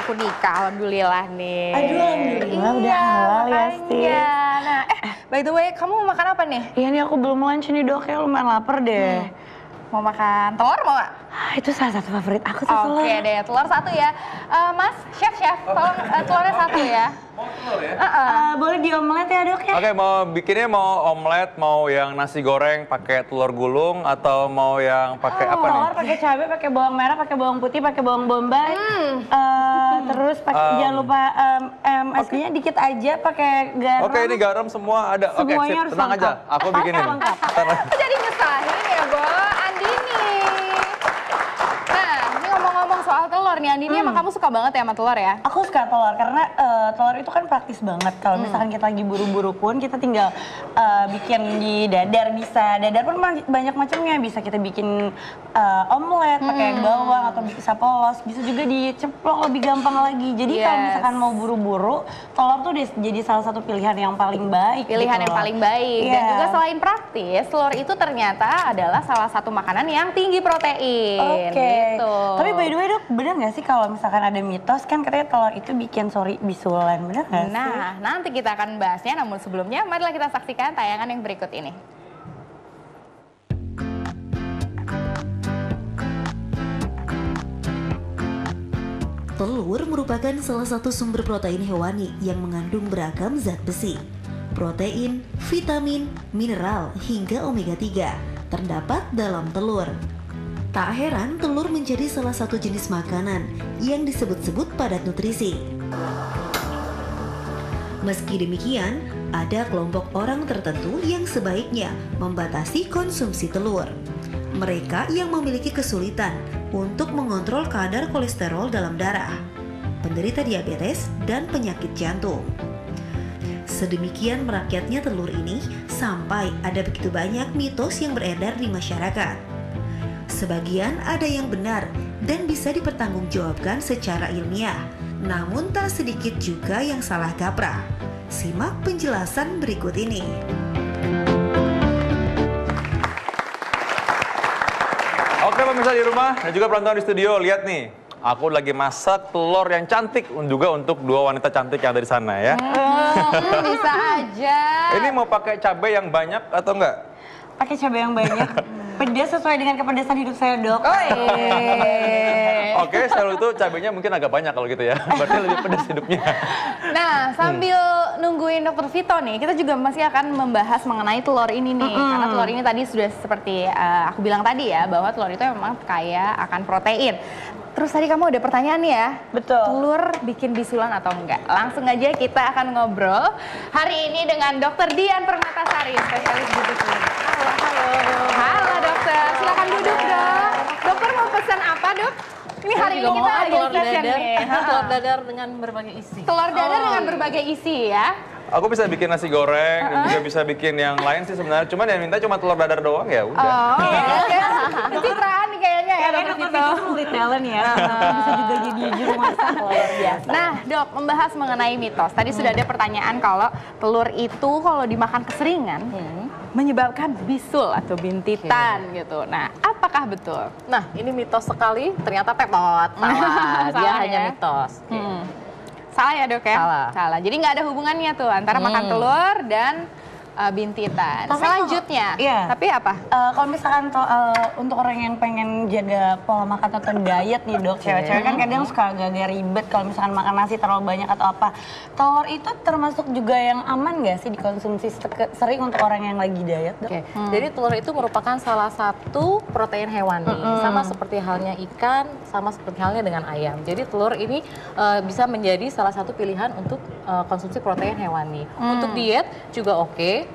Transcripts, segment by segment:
aku nikah, alhamdulillah nih. Aduh, alhamdulillah udah halal ya, Sti. Nah, by the way, kamu mau makan apa nih? Iya nih aku belum lunch nih dok, kayak lumayan lapar deh. Mau makan telur mau gak? Itu salah satu favorit aku tuh telur. Oke deh, telur satu ya. Mas, chef, tolong telurnya satu ya. Mau telur ya? Boleh di omelet ya dok ya? Oke, mau omelet, mau yang nasi goreng pakai telur gulung atau mau yang pakai apa nih? Telur pakai cabai, pakai bawang merah, pakai bawang putih, pakai bawang bombay. Terus pakai jangan lupa aslinya dikit aja pakai garam. Oke, ini garam semua ada. Oke, Semuanya sip, harus tenang aja. lengkap. Aku bikinin. Jadi nyusahin ya, Bo. Andini. Nah, ini ngomong-ngomong soal telur nih, Andini emang kamu suka banget ya sama telur ya? Aku suka telur karena telur itu kan praktis banget. Kalau misalkan kita lagi buru-buru pun kita tinggal bikin di dadar bisa. Dadar pun banyak macamnya. Bisa kita bikin omelet pakai bawang atau bisa polos. Bisa juga diceplok lebih gampang lagi. Jadi kalau misalkan mau buru-buru, telur tuh jadi salah satu pilihan yang paling baik. Pilihan gitu yang loh. paling baik. Dan juga selain praktis, telur itu ternyata adalah salah satu makanan yang tinggi protein. Gitu. Tapi by the way dok, bener nggak sih kalau misalkan ada mitos kan katanya telur itu bikin bisulan, bener nggak sih? Nah, nanti kita akan bahasnya, namun sebelumnya marilah kita saksikan tayangan yang berikut ini. Telur merupakan salah satu sumber protein hewani yang mengandung beragam zat besi. Protein, vitamin, mineral, hingga omega 3 terdapat dalam telur. Tak heran telur menjadi salah satu jenis makanan yang disebut-sebut padat nutrisi. Meski demikian, ada kelompok orang tertentu yang sebaiknya membatasi konsumsi telur. Mereka yang memiliki kesulitan untuk mengontrol kadar kolesterol dalam darah, penderita diabetes, dan penyakit jantung. Sedemikian merakyatnya telur ini sampai ada begitu banyak mitos yang beredar di masyarakat. Sebagian ada yang benar dan bisa dipertanggungjawabkan secara ilmiah, namun tak sedikit juga yang salah kaprah. Simak penjelasan berikut ini. Oke pemirsa di rumah dan juga penonton di studio, lihat nih. Aku lagi masak telur yang cantik juga untuk dua wanita cantik yang ada di sana ya. Bisa aja. Ini mau pakai cabai yang banyak atau enggak? Pakai cabai yang banyak. Pedas sesuai dengan kepedasan hidup saya dok. Oke, selalu itu cabainya mungkin agak banyak kalau gitu ya. Berarti lebih pedas hidupnya. Nah, sambil nungguin Dokter Vito nih, kita juga masih akan membahas mengenai telur ini nih. Karena telur ini tadi sudah seperti aku bilang tadi ya, bahwa telur itu memang kaya akan protein. Terus tadi kamu ada pertanyaan nih ya? Betul. Telur bikin bisulan atau enggak? Langsung aja kita akan ngobrol hari ini dengan Dokter Dian Permatasari, spesialis gizi klinik. Halo dokter, silakan duduk dok. Dokter mau pesan apa dok? Ini hari ini kita lagi session nih. Telur dadar dengan berbagai isi. Telur dadar dengan berbagai isi ya. Aku bisa bikin nasi goreng, dan juga bisa bikin yang lain sih sebenarnya. Cuman yang minta cuma telur dadar doang ya udah. Oke. Pencitraan nih kayaknya ya dokter Vito. Itu multi talent ya. Bisa juga jadi juru masak luar biasa. Nah dok, membahas mengenai mitos. Tadi sudah ada pertanyaan kalau telur itu kalau dimakan keseringan menyebabkan bisul atau bintitan gitu. Nah, apakah betul? Nah, ini mitos sekali, ternyata tetot. Salah, dia Salah hanya ya? mitos. Salah ya dok ya? Salah. Jadi nggak ada hubungannya tuh antara makan telur dan bintitan. Tapi Selanjutnya, iya. tapi apa? Kalau misalkan untuk orang yang pengen jaga pola makan atau diet nih dok, cewek-cewek kan kadang suka agak ribet kalau misalkan makan nasi terlalu banyak atau apa. Telur itu termasuk juga yang aman nggak sih dikonsumsi sering untuk orang yang lagi diet dok? Jadi telur itu merupakan salah satu protein hewani, sama seperti halnya ikan, sama seperti halnya dengan ayam. Jadi telur ini bisa menjadi salah satu pilihan untuk konsumsi protein hewani. Untuk diet juga oke.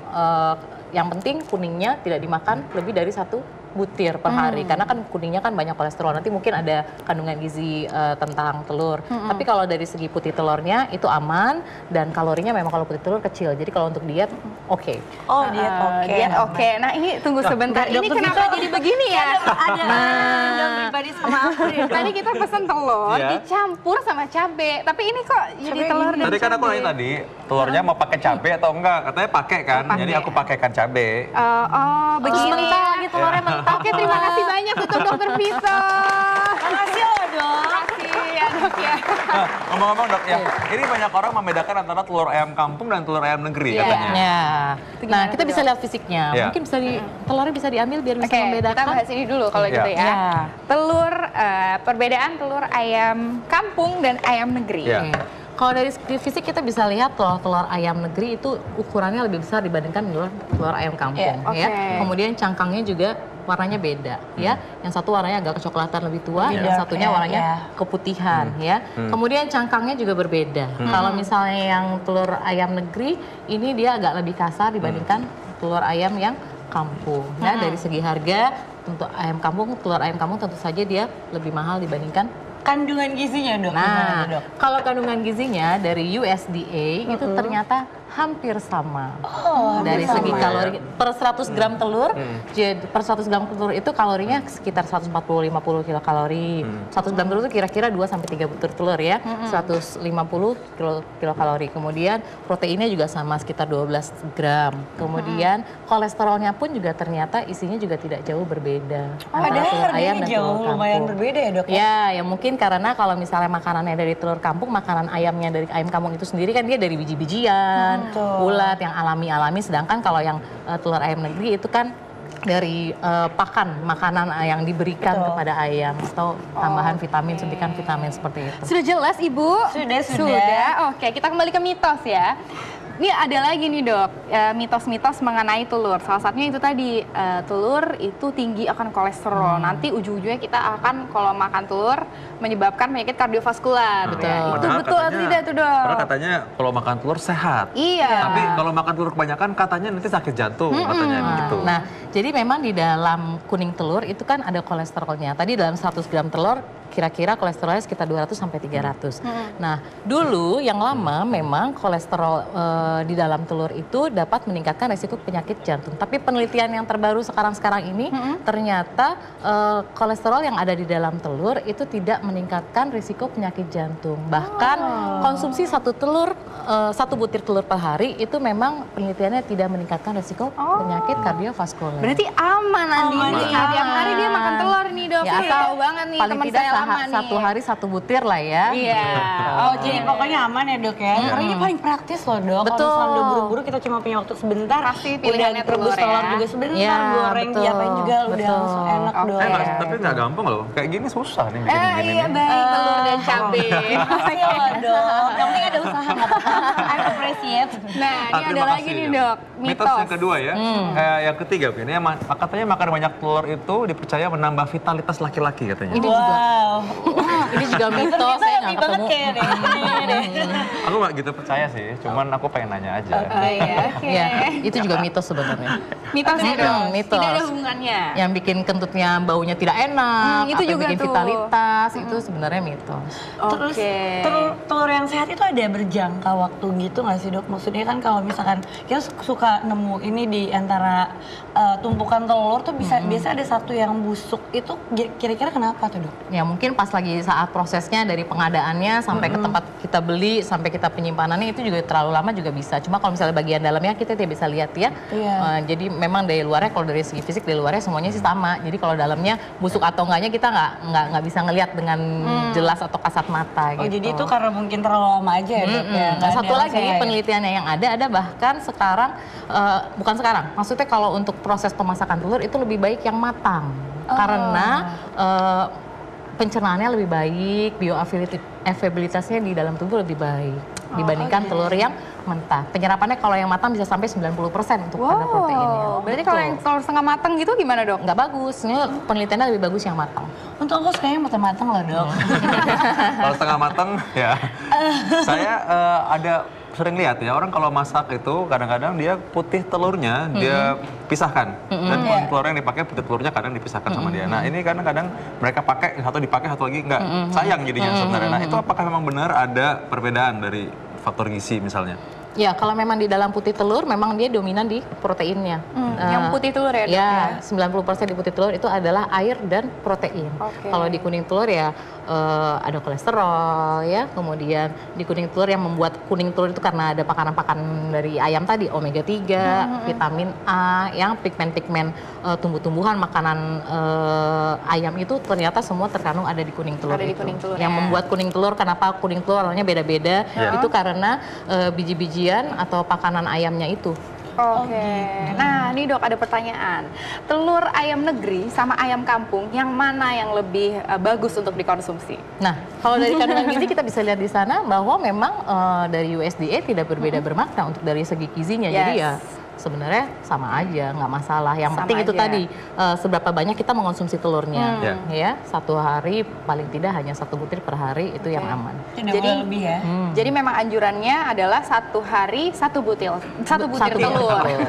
Yang penting kuningnya tidak dimakan lebih dari 1 butir per hari, karena kan kuningnya kan banyak kolesterol. Nanti mungkin ada kandungan gizi tentang telur. Tapi kalau dari segi putih telurnya itu aman dan kalorinya memang kalau putih telur kecil. Jadi kalau untuk diet oke. Oh diet oke. Diet oke. Nah ini tunggu sebentar. Ini kenapa jadi begini ya? Ada pribadi sama aku ya. Tadi kita pesen telur dicampur sama cabe. Tapi ini kok jadi telur dan Tadi kan aku nanya tadi, telurnya mau pakai cabe atau enggak? Katanya pakai kan, jadi aku pakaikan cabe. Oh begini. Mentah lagi telurnya mentah. Oke, terima kasih banyak untuk Dokter Vito. Makasih loh dok. Makasih ya dok ya. Nah, ngomong-ngomong dok ya, ini banyak orang membedakan antara telur ayam kampung dan telur ayam negeri Iya. katanya. Ya. Itu Nah, gimana kita tuh, bisa Dok? lihat fisiknya. Iya. Mungkin bisa telurnya bisa diambil biar bisa Oke, kita membedakan. bahas ini dulu kalau Iya. gitu ya. Iya. Telur, perbedaan telur ayam kampung dan ayam negeri. Iya. Oke. Kalau dari segi fisik kita bisa lihat telur ayam negeri itu ukurannya lebih besar dibandingkan telur ayam kampung, Iya, ya. oke. Kemudian cangkangnya juga warnanya beda, ya. Yang satu warnanya agak kecoklatan lebih tua, Lebih yang dark, satunya ya, warnanya ya. keputihan, ya. Kemudian cangkangnya juga berbeda. Kalau misalnya yang telur ayam negeri ini dia agak lebih kasar dibandingkan telur ayam yang kampung. Ya, dari segi harga untuk telur ayam kampung tentu saja dia lebih mahal dibandingkan. Kandungan gizinya dok, gimana Nah, tuh, dok? kalau kandungan gizinya dari USDA itu ternyata hampir sama. Dari hampir segi sama. kalori per 100 gram telur, jadi per 100 gram telur itu kalorinya sekitar 140-50 kilokalori. 100 gram telur itu kira-kira 2 sampai 3 butir telur ya. 150 kilokalori. Kemudian proteinnya juga sama sekitar 12 gram. Kemudian kolesterolnya pun juga ternyata isinya juga tidak jauh berbeda. antara Padahal telur ayam harganya dan jauh telur lumayan kampung. berbeda ya dok? Ya, ya mungkin karena kalau misalnya makanannya dari telur kampung, makanan ayamnya dari ayam kampung itu sendiri kan dia dari biji-bijian, Betul. ulat yang alami-alami. Sedangkan kalau yang telur ayam negeri itu kan dari pakan makanan yang diberikan Betul. kepada ayam atau tambahan vitamin, suntikan vitamin seperti itu. Sudah jelas Ibu? Sudah. Oke, kita kembali ke mitos ya. Ini ada lagi nih dok, mitos-mitos mengenai telur. Salah satunya itu tadi, telur itu tinggi akan kolesterol. Nanti ujung-ujungnya kita akan kalau makan telur menyebabkan penyakit kardiovaskular. Betul. Ya, itu Padahal betul atau katanya- tidak tuh dok? Padahal katanya kalau makan telur sehat. Iya. Tapi kalau makan telur kebanyakan katanya nanti sakit jantung katanya begitu. Nah, jadi memang di dalam kuning telur itu kan ada kolesterolnya. Tadi dalam 100 gram telur kira-kira kolesterolnya sekitar 200 sampai 300. Nah, dulu yang lama memang kolesterol di dalam telur itu dapat meningkatkan resiko penyakit jantung. Tapi penelitian yang terbaru sekarang ini ternyata kolesterol yang ada di dalam telur itu tidak meningkatkan risiko penyakit jantung. Bahkan konsumsi satu butir telur per hari itu memang penelitiannya tidak meningkatkan risiko penyakit kardiovaskuler. Berarti aman Andi Aman, nih. aman. Tiap hari dia makan telur nih dok. Ya, Saya asal tahu banget nih paling teman tidak saya lama nih. satu hari satu butir lah ya. Iya. Oh, jadi pokoknya aman ya dok ya? Karena ini paling praktis loh dok. Betul. Kalau misalnya udah buru-buru kita cuma punya waktu sebentar. Pasti udah pilihannya rebus telur ya. telur juga sebentar, Iya, goreng, betul, diapain juga udah betul. langsung enak Oke. dok. Tapi nggak gampang loh. Kayak gini susah nih bikin begini Iya nih. baik, telur dan cabai. Makasih loh dok. Yang penting ada usaha nggak apa-apa. I appreciate. Nah, ini ada Terima lagi kasih, nih ya. dok, Mitos yang kedua ya. Yang ketiga ini katanya makan banyak telur itu dipercaya menambah vitalitas laki-laki katanya. Ini juga Wow. ini juga mitos, saya nggak banget ketemu. kayak deh. Ini deh. Aku nggak gitu percaya sih, cuman aku pengen nanya aja. Oh iya, oke. Ya, itu juga mitos sebenarnya. Mitosnya dok, Mitos. tidak ada hubungannya. Yang bikin kentutnya baunya tidak enak, itu atau juga bikin tuh. vitalitas, itu sebenarnya mitos. Terus Oke. telur yang sehat itu ada berjangka waktu gitu nggak sih dok? Maksudnya kan kalau misalkan kita suka nemu ini di antara tumpukan telur tuh biasa ada satu yang busuk itu kira-kira kenapa tuh dok? Ya mungkin pas lagi saat prosesnya dari pengadaannya sampai ke tempat kita beli, sampai kita penyimpanannya itu juga terlalu lama juga bisa. Cuma kalau misalnya bagian dalamnya kita tidak bisa lihat ya. Iya. Jadi memang dari luarnya, kalau dari segi fisik dari luarnya semuanya sih sama. Jadi kalau dalamnya busuk atau enggaknya kita nggak bisa ngelihat dengan jelas atau kasat mata Oh gitu. jadi itu karena mungkin terlalu lama aja ya dok? Ya, Nah, nggak satu ada lagi rasa ya? penelitiannya yang ada bahkan sekarang, bukan sekarang, maksudnya kalau untuk proses pemasakan telur itu lebih baik yang matang. Karena pencernaannya lebih baik, bioavailabilitasnya di dalam tubuh lebih baik dibandingkan telur yang mentah. Penyerapannya kalau yang matang bisa sampai 90% untuk kadar proteinnya. Berarti kalau yang telur setengah matang gitu gimana dok? Nggak bagus, ini penelitiannya lebih bagus yang matang. Untuk aku sukanya matang-matang loh dok. Kalau setengah matang ya. Saya ada sering lihat ya orang kalau masak itu kadang-kadang dia putih telurnya dia pisahkan dan kuning telur yang dipakai putih telurnya kadang dipisahkan sama dia. Nah ini kadang-kadang mereka pakai satu dipakai satu lagi enggak sayang jadinya sebenarnya. Nah itu apakah memang benar ada perbedaan dari faktor gizi misalnya? Ya, kalau memang di dalam putih telur, memang dia dominan di proteinnya. Yang putih telur ya, Dok, ya? ya? 90% di putih telur itu adalah air dan protein. Oke. Kalau di kuning telur ya ada kolesterol ya. Kemudian di kuning telur yang membuat kuning telur itu karena ada pakan-pakan dari ayam tadi, omega 3, vitamin A, yang pigmen-pigmen tumbuh-tumbuhan makanan ayam itu ternyata semua terkandung ada di kuning telur. Ada di itu. kuning telur, Yang ya. membuat kuning telur, kenapa kuning telur warnanya beda-beda? Itu karena biji-bijian atau pakanan ayamnya itu. Oke. Nah, ini Dok ada pertanyaan. Telur ayam negeri sama ayam kampung, yang mana yang lebih bagus untuk dikonsumsi? Nah, kalau dari kandungan gizi kita bisa lihat di sana bahwa memang dari USDA tidak berbeda bermakna untuk dari segi gizinya. Jadi ya sebenarnya sama aja, nggak masalah. Yang Sama penting itu aja. tadi seberapa banyak kita mengonsumsi telurnya, Ya. ya. Satu hari paling tidak hanya 1 butir per hari itu yang aman. Tidak Jadi- boleh lebih ya. Jadi memang anjurannya adalah 1 hari 1 butir, 1 butir telur. Iya.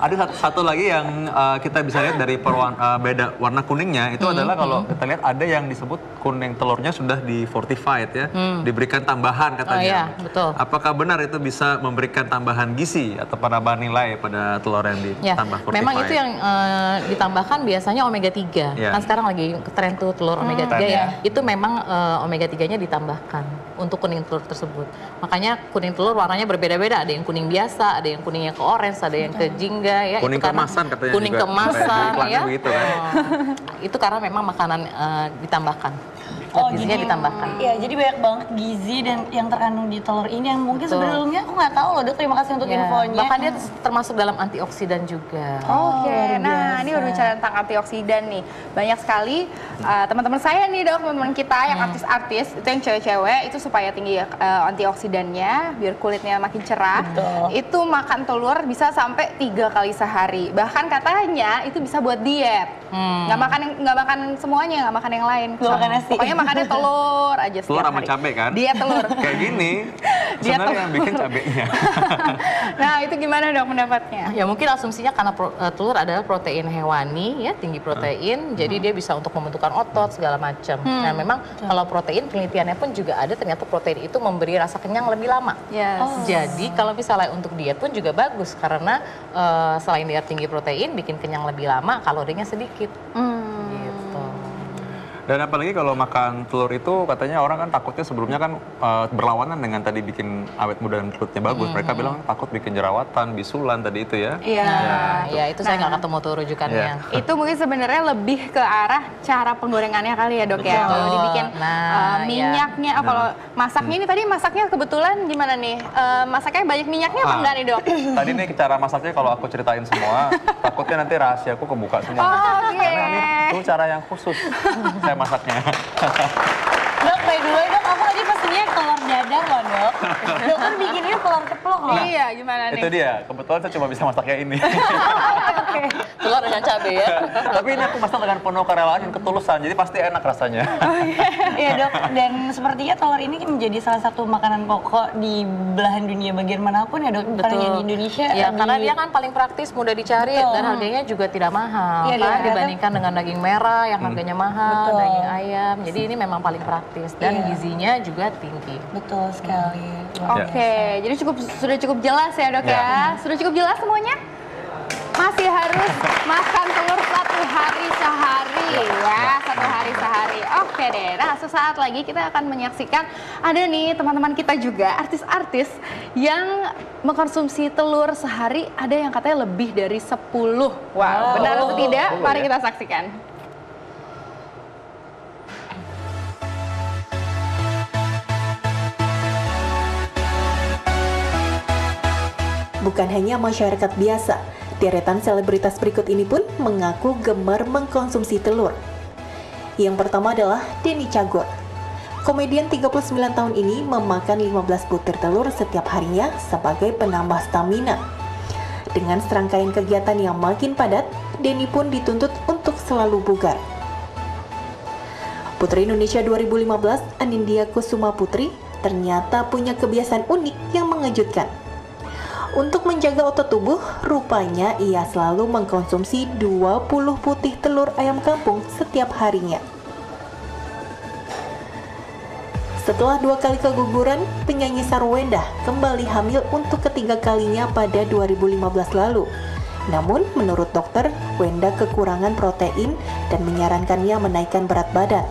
Ada satu lagi yang kita bisa lihat dari beda warna kuningnya itu adalah kalau kita lihat ada yang disebut kuning telurnya sudah di fortified ya, diberikan tambahan katanya. Oh, iya, betul. Apakah benar itu bisa memberikan tambahan gizi atau penambahan nilai pada telur yang Ya, ditambah fortified? memang itu yang ditambahkan biasanya omega 3. Ya. Kan sekarang lagi tren tuh telur omega 3 Tren, ya. ya. Itu memang omega 3-nya ditambahkan untuk kuning telur tersebut. Makanya kuning telur warnanya berbeda-beda, ada yang kuning biasa, ada yang kuningnya ke orange, ada yang ke jingga ya. Kuning Itu karena- kemasan katanya Kuning juga. kemasan Iklannya ya. begitu kan. Itu karena memang makanan ditambahkan. Oh, Gizinya jadi- ditambahkan. Iya, jadi banyak banget gizi dan yang terkandung di telur ini yang mungkin Betul. sebelumnya aku nggak tahu loh, Dok. Terima kasih untuk Ya, infonya. bahkan dia termasuk dalam antioksidan juga. Oke, luar nah ini biasa. berbicara tentang antioksidan nih. Banyak sekali teman-teman saya nih Dok, teman-teman kita yang artis-artis, itu yang cewek-cewek, itu supaya tinggi antioksidannya, biar kulitnya makin cerah. Betul. Itu makan telur bisa sampai 3 kali sehari. Bahkan katanya itu bisa buat diet. Nggak makan semuanya, nggak makan yang lain. Nggak makan nasi. Pokoknya makannya telur aja setiap Telur sama hari. cabai kan? Diet telur. Kayak gini, Dia sebenarnya yang bikin cabenya. Nah, itu gimana Dok pendapatnya? Ya mungkin asumsinya karena telur adalah protein hewani ya, tinggi protein, jadi dia bisa untuk membentukkan otot segala macam. Nah memang kalau protein penelitiannya pun juga ada, ternyata protein itu memberi rasa kenyang lebih lama. Yes. Jadi kalau misalnya untuk diet pun juga bagus karena selain dia tinggi protein, bikin kenyang lebih lama, kalorinya sedikit. Gitu. Dan apalagi kalau makan telur itu katanya orang kan takutnya sebelumnya kan berlawanan dengan tadi bikin awet muda dan kulitnya bagus. Mereka bilang takut bikin jerawatan, bisulan tadi itu ya. Iya. Nah, ya itu saya nggak ketemu tuh rujukannya. Iya. Itu mungkin sebenarnya lebih ke arah cara penggorengannya kali ya Dok ya. Betul. Kalau dibikin Nah, minyaknya, kalau masaknya ini tadi masaknya kebetulan gimana nih? Masaknya banyak minyaknya apa enggak nih Dok? Tadi nih cara masaknya kalau aku ceritain semua, takutnya nanti rahasiaku kebuka semua. Oke. Karena ini itu cara yang khusus saya masaknya. Dok, by the way, Dok, aku tadi pesennya telur dadar loh, Dok. Dok kan bikinnya telur ceplok loh. Iya, gimana nih? Itu dia, kebetulan saya cuma bisa masaknya ini. Telur dengan cabai ya. Tapi ini aku masak dengan penuh kerelaan dan ketulusan, jadi pasti enak rasanya. Iya, Dok, dan sepertinya telur ini menjadi salah satu makanan pokok di belahan dunia bagian manapun ya, Dok. Bukan hanya di Indonesia. Ya, di- karena dia kan paling praktis, mudah dicari, Betul. dan harganya juga tidak mahal. Iya, kan, iya. dibandingkan dengan daging merah yang harganya mahal, Betul. daging ayam. Jadi ini memang paling praktis dan Iya. gizinya juga tinggi. Betul sekali. Oke, jadi sudah cukup jelas ya Dok ya. Sudah cukup jelas semuanya? Masih harus makan telur 1 hari sehari ya, 1 hari sehari. Oke deh, nah sesaat lagi kita akan menyaksikan ada nih teman-teman kita juga, artis-artis yang mengkonsumsi telur sehari, ada yang katanya lebih dari 10. Wow, benar atau tidak? Oh, Mari ya. kita saksikan. Bukan hanya masyarakat biasa, deretan selebritas berikut ini pun mengaku gemar mengkonsumsi telur. Yang pertama adalah Denny Cagur. Komedian 39 tahun ini memakan 15 butir telur setiap harinya sebagai penambah stamina. Dengan serangkaian kegiatan yang makin padat, Denny pun dituntut untuk selalu bugar. Putri Indonesia 2015, Anindya Kusuma Putri, ternyata punya kebiasaan unik yang mengejutkan. Untuk menjaga otot tubuh, rupanya ia selalu mengkonsumsi 20 putih telur ayam kampung setiap harinya. Setelah 2 kali keguguran, penyanyi Sarwenda kembali hamil untuk ketiga kalinya pada 2015 lalu. Namun, menurut dokter, Wenda kekurangan protein dan menyarankannya menaikkan berat badan.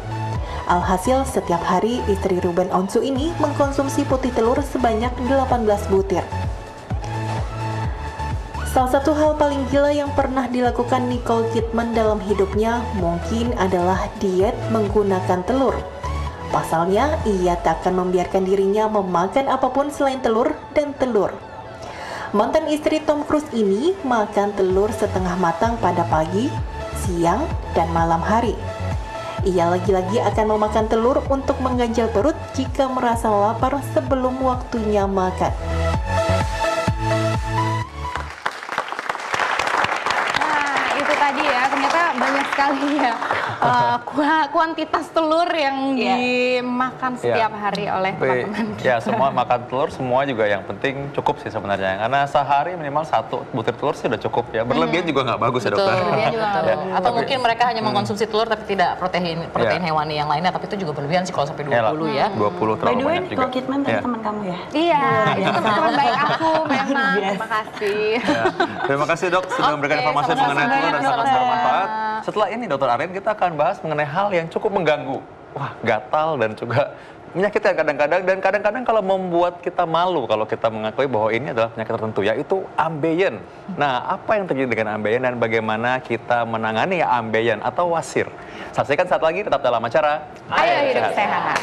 Alhasil, setiap hari istri Ruben Onsu ini mengkonsumsi putih telur sebanyak 18 butir. Salah satu hal paling gila yang pernah dilakukan Nicole Kidman dalam hidupnya mungkin adalah diet menggunakan telur. Pasalnya, ia tak akan membiarkan dirinya memakan apapun selain telur dan telur. Mantan istri Tom Cruise ini makan telur setengah matang pada pagi, siang, dan malam hari. Ia lagi-lagi akan memakan telur untuk mengganjal perut jika merasa lapar sebelum waktunya makan. Tadi ya, ternyata banyak sekali ya kuantitas telur yang dimakan setiap hari oleh teman-teman. Ya, semua makan telur, semua juga yang penting cukup sih sebenarnya. Karena sehari minimal 1 butir telur sih udah cukup ya. Berlebihan juga nggak bagus ya dokter. Berlebihan juga nggak Ya. bagus. Atau mungkin mereka hanya mengkonsumsi telur tapi tidak protein hewani yang lainnya. Tapi itu juga berlebihan sih kalau sampai 20 ya. 20 By terlalu the way, banyak juga. Nicole Kidman tadi teman kamu ya? Iya, itu teman-teman baik aku memang. Terima kasih. Ya. Terima kasih dok sudah memberikan informasi sama-sama. mengenai telur dan sangat Sama-sama. bermanfaat. Setelah ini dokter Arin kita akan bahas mengenai hal yang cukup mengganggu. Wah, gatal dan juga menyakitkan kadang-kadang, dan kadang-kadang kalau membuat kita malu kalau kita mengakui bahwa ini adalah penyakit tertentu, yaitu ambeien. Nah, apa yang terjadi dengan ambeien dan bagaimana kita menangani ambeien atau wasir? Saksikan saat lagi tetap dalam acara Ayo hidup sehat.